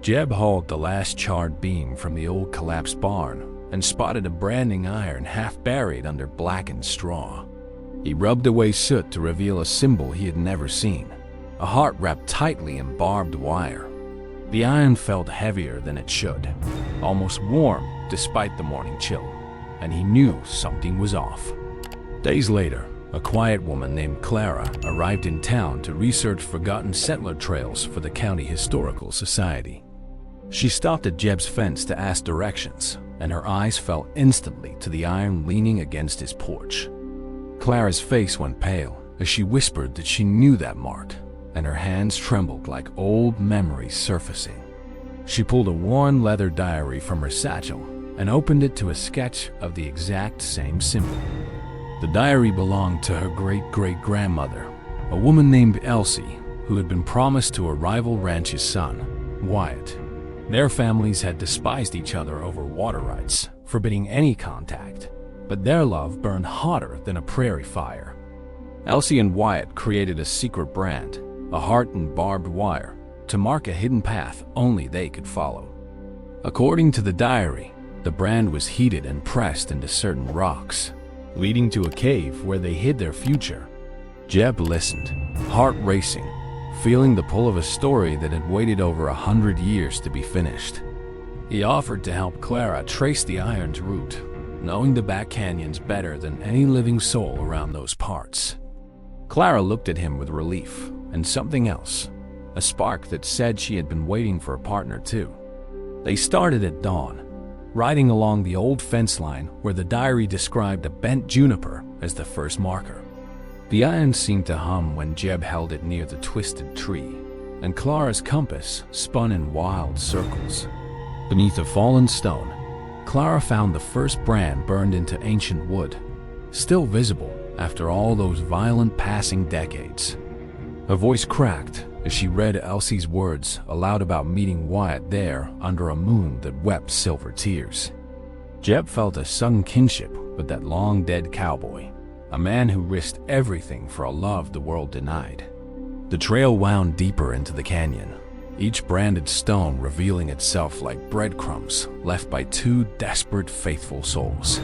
Jeb hauled the last charred beam from the old collapsed barn and spotted a branding iron half buried under blackened straw. He rubbed away soot to reveal a symbol he had never seen, a heart wrapped tightly in barbed wire. The iron felt heavier than it should, almost warm despite the morning chill, and he knew something was off. Days later, a quiet woman named Clara arrived in town to research forgotten settler trails for the County Historical Society. She stopped at Jeb's fence to ask directions, and her eyes fell instantly to the iron leaning against his porch. Clara's face went pale as she whispered that she knew that mark, and her hands trembled like old memories surfacing. She pulled a worn leather diary from her satchel and opened it to a sketch of the exact same symbol. The diary belonged to her great-great-grandmother, a woman named Elsie, who had been promised to a rival ranch's son, Wyatt. Their families had despised each other over water rights, forbidding any contact, but their love burned hotter than a prairie fire. Elsie and Wyatt created a secret brand, a heart and barbed wire, to mark a hidden path only they could follow. According to the diary, the brand was heated and pressed into certain rocks, leading to a cave where they hid their future. Jeb listened, heart racing, feeling the pull of a story that had waited over 100 years to be finished. He offered to help Clara trace the iron's route, knowing the back canyons better than any living soul around those parts. Clara looked at him with relief and something else, a spark that said she had been waiting for a partner too. They started at dawn, riding along the old fence line where the diary described a bent juniper as the first marker. The iron seemed to hum when Jeb held it near the twisted tree, and Clara's compass spun in wild circles. Beneath a fallen stone, Clara found the first brand burned into ancient wood, still visible after all those violent passing decades. Her voice cracked as she read Elsie's words aloud about meeting Wyatt there under a moon that wept silver tears. Jeb felt a sudden kinship with that long-dead cowboy, a man who risked everything for a love the world denied. The trail wound deeper into the canyon, each branded stone revealing itself like breadcrumbs left by two desperate, faithful souls.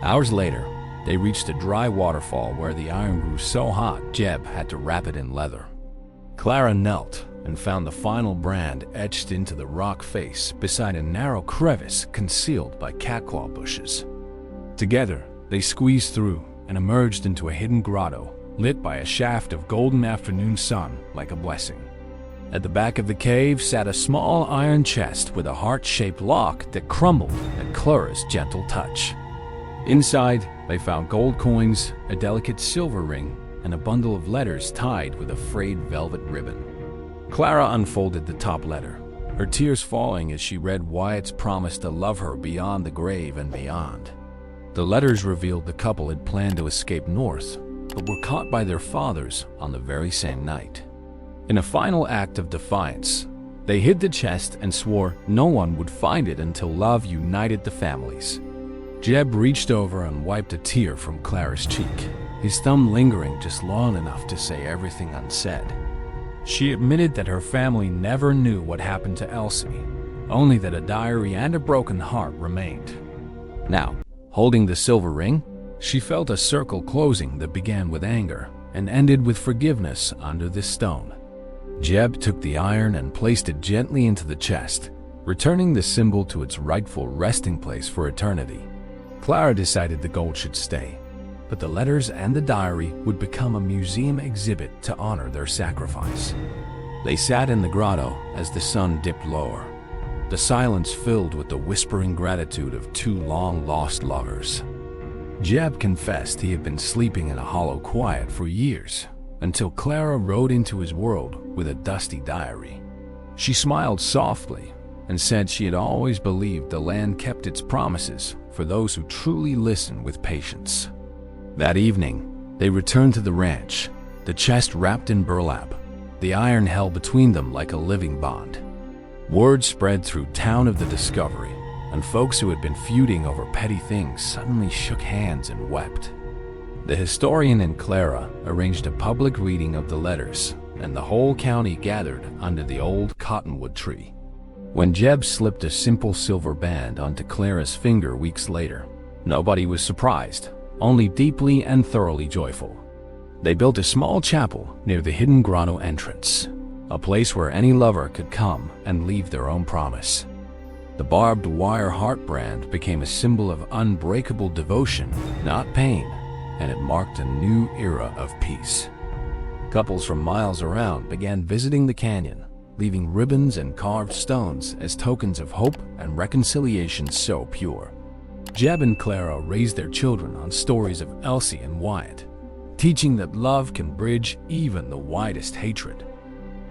Hours later, they reached a dry waterfall where the iron grew so hot Jeb had to wrap it in leather. Clara knelt and found the final brand etched into the rock face beside a narrow crevice concealed by catclaw bushes. Together, they squeezed through and emerged into a hidden grotto lit by a shaft of golden afternoon sun like a blessing. At the back of the cave sat a small iron chest with a heart-shaped lock that crumbled at Clara's gentle touch. Inside, they found gold coins, a delicate silver ring, and a bundle of letters tied with a frayed velvet ribbon. Clara unfolded the top letter, her tears falling as she read Wyatt's promise to love her beyond the grave and beyond. The letters revealed the couple had planned to escape north, but were caught by their fathers on the very same night. In a final act of defiance, they hid the chest and swore no one would find it until love united the families. Jeb reached over and wiped a tear from Clara's cheek, his thumb lingering just long enough to say everything unsaid. She admitted that her family never knew what happened to Elsie, only that a diary and a broken heart remained. Now, holding the silver ring, she felt a circle closing that began with anger and ended with forgiveness under this stone. Jeb took the iron and placed it gently into the chest, returning the symbol to its rightful resting place for eternity. Clara decided the gold should stay, but the letters and the diary would become a museum exhibit to honor their sacrifice. They sat in the grotto as the sun dipped lower, the silence filled with the whispering gratitude of two long-lost lovers. Jeb confessed he had been sleeping in a hollow quiet for years, until Clara rode into his world with a dusty diary. She smiled softly and said she had always believed the land kept its promises for those who truly listen with patience. That evening, they returned to the ranch, the chest wrapped in burlap, the iron held between them like a living bond. Word spread through town of the discovery, and folks who had been feuding over petty things suddenly shook hands and wept. The historian and Clara arranged a public reading of the letters, and the whole county gathered under the old cottonwood tree. When Jeb slipped a simple silver band onto Clara's finger weeks later, nobody was surprised, only deeply and thoroughly joyful. They built a small chapel near the hidden grotto entrance, a place where any lover could come and leave their own promise. The barbed wire heart brand became a symbol of unbreakable devotion, not pain, and it marked a new era of peace. Couples from miles around began visiting the canyon, leaving ribbons and carved stones as tokens of hope and reconciliation so pure. Jeb and Clara raised their children on stories of Elsie and Wyatt, teaching that love can bridge even the widest hatred.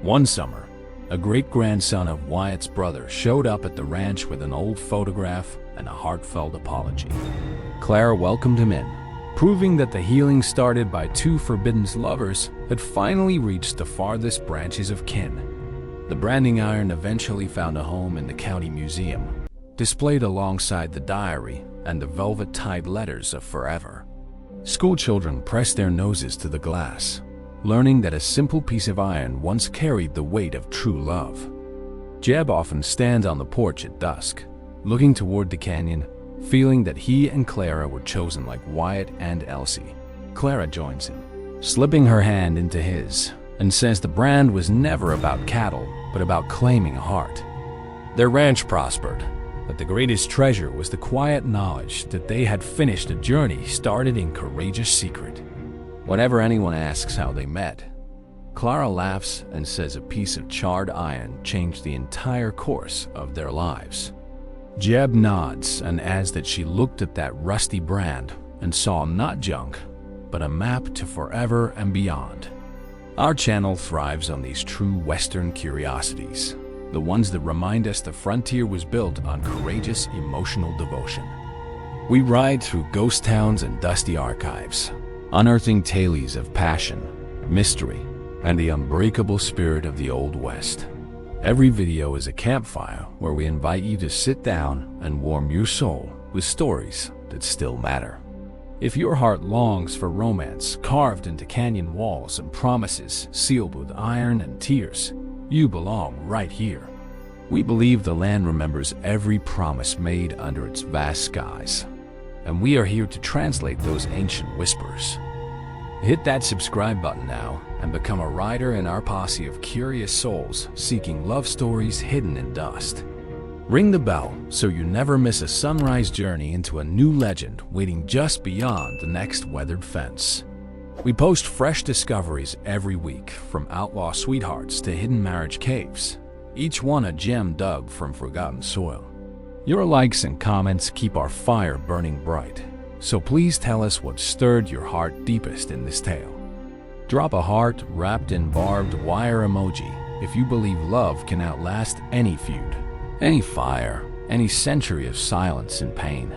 One summer, a great-grandson of Wyatt's brother showed up at the ranch with an old photograph and a heartfelt apology. Clara welcomed him in, proving that the healing started by two forbidden lovers had finally reached the farthest branches of kin. The branding iron eventually found a home in the county museum, displayed alongside the diary and the velvet-tied letters of forever. School children pressed their noses to the glass, learning that a simple piece of iron once carried the weight of true love. Jeb often stands on the porch at dusk, looking toward the canyon, feeling that he and Clara were chosen like Wyatt and Elsie. Clara joins him, slipping her hand into his, and says the brand was never about cattle, but about claiming a heart. Their ranch prospered, but the greatest treasure was the quiet knowledge that they had finished a journey started in courageous secret. Whenever anyone asks how they met, Clara laughs and says a piece of charred iron changed the entire course of their lives. Jeb nods and adds that she looked at that rusty brand and saw not junk, but a map to forever and beyond. Our channel thrives on these true Western curiosities, the ones that remind us the frontier was built on courageous emotional devotion. We ride through ghost towns and dusty archives, unearthing tales of passion, mystery, and the unbreakable spirit of the Old West. Every video is a campfire where we invite you to sit down and warm your soul with stories that still matter. If your heart longs for romance carved into canyon walls and promises sealed with iron and tears, you belong right here. We believe the land remembers every promise made under its vast skies, and we are here to translate those ancient whispers. Hit that subscribe button now and become a rider in our posse of curious souls seeking love stories hidden in dust. Ring the bell so you never miss a sunrise journey into a new legend waiting just beyond the next weathered fence. We post fresh discoveries every week, from outlaw sweethearts to hidden marriage caves, each one a gem dug from forgotten soil. Your likes and comments keep our fire burning bright, so please tell us what stirred your heart deepest in this tale. Drop a heart wrapped in barbed wire emoji if you believe love can outlast any feud, any fire, any century of silence and pain.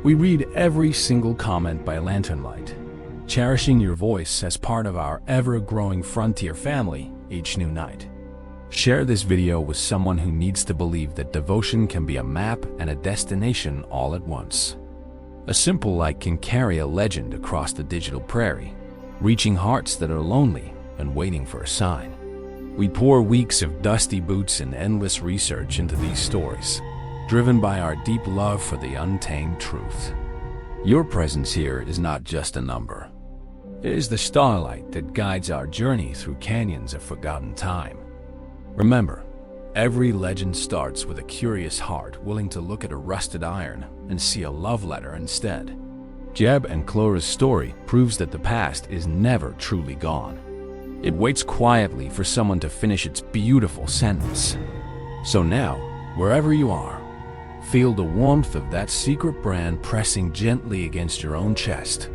We read every single comment by lantern light, cherishing your voice as part of our ever-growing frontier family each new night. Share this video with someone who needs to believe that devotion can be a map and a destination all at once. A simple like can carry a legend across the digital prairie, reaching hearts that are lonely and waiting for a sign. We pour weeks of dusty boots and endless research into these stories, driven by our deep love for the untamed truth. Your presence here is not just a number. It is the starlight that guides our journey through canyons of forgotten time. Remember, every legend starts with a curious heart willing to look at a rusted iron and see a love letter instead. Jeb and Clara's story proves that the past is never truly gone. It waits quietly for someone to finish its beautiful sentence. So now, wherever you are, feel the warmth of that secret brand pressing gently against your own chest,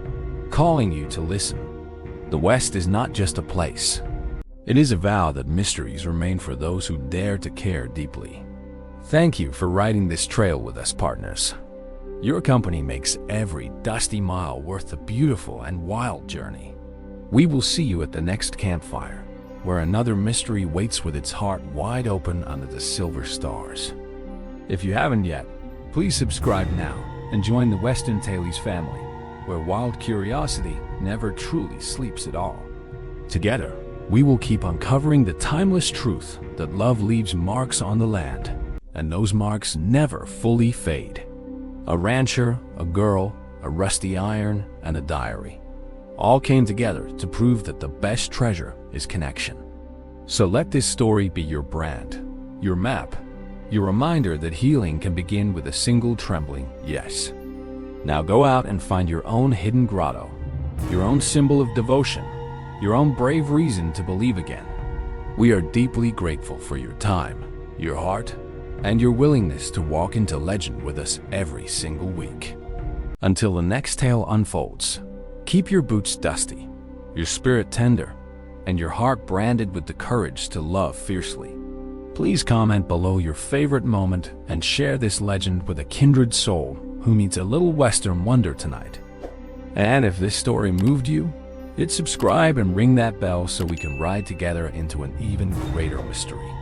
calling you to listen. The West is not just a place. It is a vow that mysteries remain for those who dare to care deeply. Thank you for riding this trail with us, partners. Your company makes every dusty mile worth the beautiful and wild journey. We will see you at the next campfire, where another mystery waits with its heart wide open under the silver stars. If you haven't yet, please subscribe now and join the Western Tales family, where wild curiosity never truly sleeps at all. Together, we will keep uncovering the timeless truth that love leaves marks on the land. and those marks never fully fade. A rancher, a girl, a rusty iron, and a diary all came together to prove that the best treasure is connection. So let this story be your brand, your map, your reminder that healing can begin with a single trembling yes. Now go out and find your own hidden grotto, your own symbol of devotion, your own brave reason to believe again. We are deeply grateful for your time, your heart, and your willingness to walk into legend with us every single week. Until the next tale unfolds, keep your boots dusty, your spirit tender, and your heart branded with the courage to love fiercely. Please comment below your favorite moment and share this legend with a kindred soul who meets a little Western wonder tonight. And if this story moved you, hit subscribe and ring that bell so we can ride together into an even greater mystery.